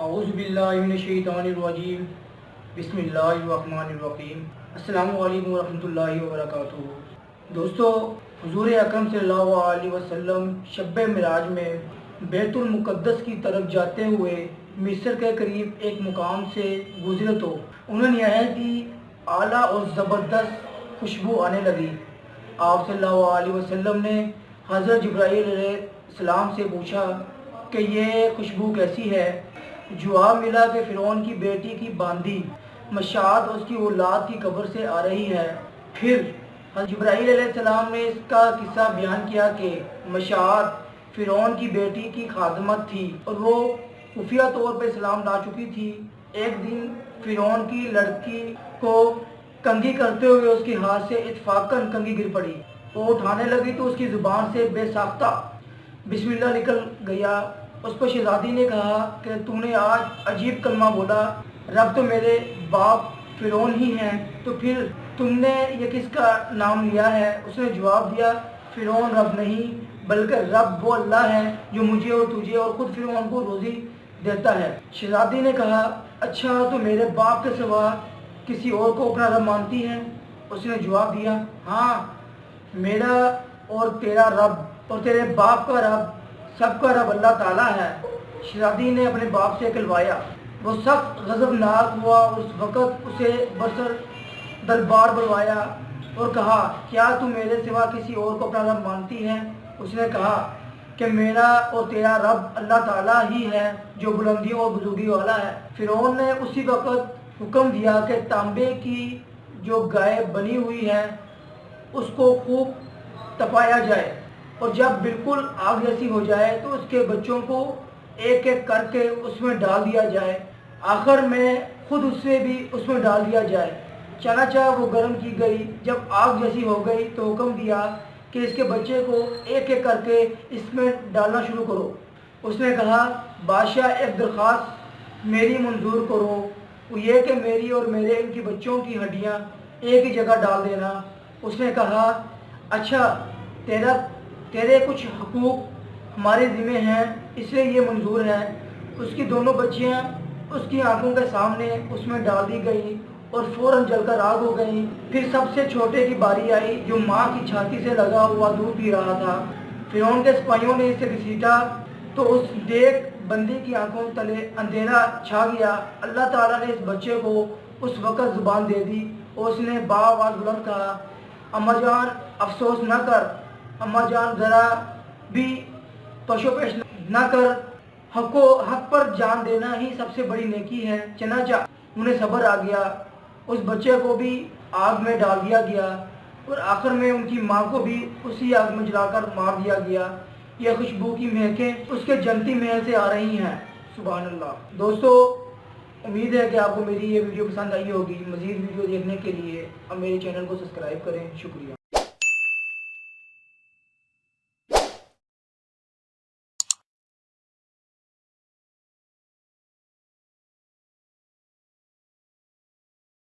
اعوذ باللہ من الشیطان الرجیم بسم اللہ الرحمن الرحیم۔ السلام علیکم ورحمۃ اللہ وبرکاتہ۔ دوستو، حضور اکرم صلی اللہ علیہ وسلم شب معراج میں بیت المقدس کی طرف جاتے ہوئے مصر کے قریب ایک مقام سے گزرے تو انہیں نہایت ہی اعلیٰ اور زبردست خوشبو آنے لگی۔ آپ صلی اللہ علیہ وسلم نے حضرت جبرائیل علیہ السلام سے پوچھا کہ یہ خوشبو کیسی ہے؟ جواب ملا کہ فرعون کی بیٹی کی باندھی مشاعت اس کی اولاد کی قبر سے آ رہی ہے۔ پھر حضرت جبرائیل علیہ السلام نے اس کا قصہ بیان کیا کہ مشاعت فرعون کی بیٹی کی خادمہ تھی اور وہ خفیہ طور پر اسلام لا چکی تھی۔ ایک دن فرعون کی لڑکی کو کنگھی کرتے ہوئے اس کے ہاتھ سے اتفاقاً کنگھی گر پڑی۔ وہ اٹھانے لگی تو اس کی زبان سے بے ساختہ بسم اللہ نکل گیا۔ اس پر شہزادی نے کہا کہ تو نے آج عجیب کلمہ بولا، رب تو میرے باپ فرعون ہی ہیں، تو پھر تم نے یہ کس کا نام لیا ہے؟ اس نے جواب دیا، فرعون رب نہیں بلکہ رب وہ اللہ ہے جو مجھے اور تجھے اور خود فرعون کو روزی دیتا ہے۔ شہزادی نے کہا، اچھا تو میرے باپ کے سوا کسی اور کو اپنا رب مانتی ہے؟ اس نے جواب دیا، ہاں، میرا اور تیرا رب اور تیرے باپ کا رب سب کا رب اللہ تعالیٰ ہے۔ شہزادی نے اپنے باپ سے کہلوایا۔ وہ سخت غضبناک ہوا اور اس وقت اسے برسر دربار بلوایا اور کہا، کیا تو میرے سوا کسی اور کو اپنا رب مانتی ہے؟ اس نے کہا کہ میرا اور تیرا رب اللہ تعالیٰ ہی ہے جو بلندیوں اور بزرگی والا ہے۔ فرعون نے اسی وقت حکم دیا کہ تانبے کی جو گائے بنی ہوئی ہے اس کو خوب تپایا جائے اور جب بالکل آگ جیسی ہو جائے تو اس کے بچوں کو ایک ایک کر کے اس میں ڈال دیا جائے، آخر میں خود اسے بھی اس میں ڈال دیا جائے۔ چنانچہ وہ گرم کی گئی۔ جب آگ جیسی ہو گئی تو حکم دیا کہ اس کے بچے کو ایک ایک کر کے اس میں ڈالنا شروع کرو۔ اس نے کہا، بادشاہ ایک درخواست میری منظور کرو، وہ یہ کہ میری اور میرے ان کی بچوں کی ہڈیاں ایک ہی جگہ ڈال دینا۔ اس نے کہا، اچھا، تیرے کچھ حقوق ہمارے ذمہ ہیں اس لیے یہ منظور ہے۔ اس کی دونوں بچیاں اس کی آنکھوں کے سامنے اس میں ڈال دی گئی اور فوراً جل کر آگ ہو گئیں۔ پھر سب سے چھوٹے کی باری آئی جو ماں کی چھاتی سے لگا ہوا دودھ پی رہا تھا۔ فرعون کے سپاہیوں نے اسے گھسیٹا تو اس نیک بندی کی آنکھوں تلے اندھیرا چھا گیا۔ اللہ تعالیٰ نے اس بچے کو اس وقت زبان دے دی اور اس نے بآواز بلند کہا، اماں جان افسوس نہ کر، اماں جان ذرا بھی پشو پیش نہ کر، حق پر جان دینا ہی سب سے بڑی نیکی ہے۔ چنانچہ انہیں صبر آ گیا، اس بچے کو بھی آگ میں ڈال دیا گیا اور آخر میں ان کی ماں کو بھی اسی آگ میں جلا کر مار دیا گیا۔ یہ خوشبو کی مہکیں اس کے جنتی محل سے آ رہی ہیں۔ سبحان اللہ۔ دوستو، امید ہے کہ آپ کو میری یہ ویڈیو پسند آئی ہوگی۔ مزید ویڈیو دیکھنے کے لیے اب میرے چینل کو سبسکرائب کریں۔ شکریہ۔